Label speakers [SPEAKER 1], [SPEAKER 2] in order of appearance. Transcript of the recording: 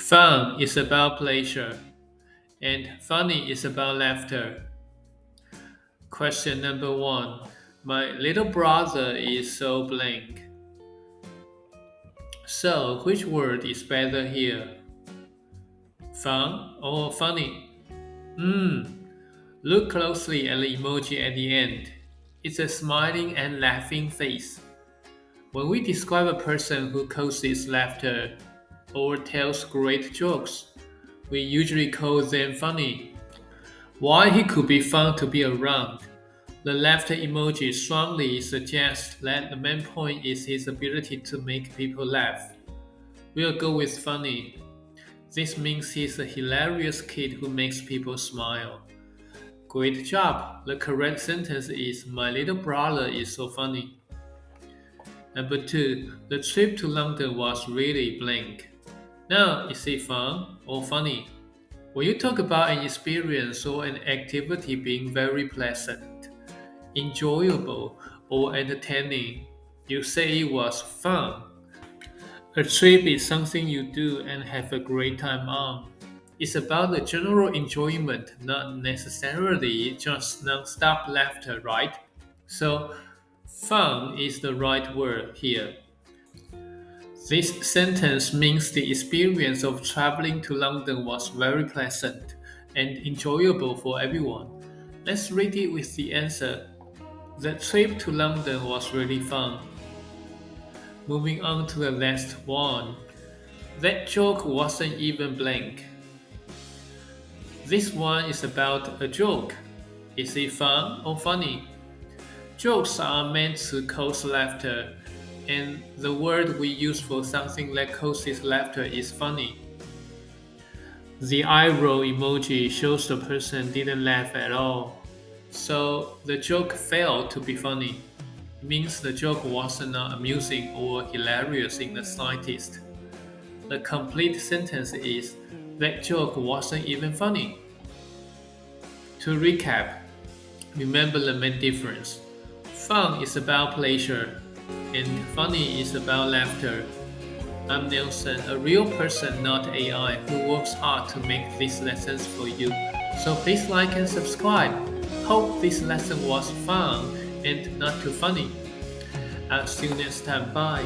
[SPEAKER 1] Fun is about pleasure, and funny is about laughter. Question number one. My little brother is so blank. So, which word is better here? Fun or funny? Look closely at the emoji at the end. It's a smiling and laughing face. When we describe a person who causes laughter or tells great jokes, we usually call them funny. While he could be fun to be around, the laughter emoji strongly suggests that the main point is his ability to make people laugh. We'll go with funny. This means he's a hilarious kid who makes people smile. Great job! The correct sentence is My little brother is so funny. Number 2. The trip to London was really blank. Now, is it fun or funny? When you talk about an experience or an activity being very pleasant, enjoyable, or entertaining, you say it was fun. A trip is something you do and have a great time on. It's about the general enjoyment, not necessarily just non-stop laughter, right? So, fun is the right word here. This sentence means the experience of traveling to London was very pleasant and enjoyable for everyone. Let's read it with the answer. The trip to London was really fun. Moving on to the last one. That joke wasn't even blank. This one is about a joke. Is it fun or funny? Jokes are meant to cause laughter, and the word we use for something that causes laughter is funny. The eye roll emoji shows the person didn't laugh at all, so the joke failed to be funny. It means the joke wasn't amusing or hilarious in the slightest. The complete sentence is That joke wasn't even funny. To recap, remember the main difference. Fun is about pleasure, and funny is about laughter. I'm Nelson, a real person, not AI, who works hard to make these lessons for you. So please like and subscribe. Hope this lesson was fun and not too funny. I'll see you next time. Bye.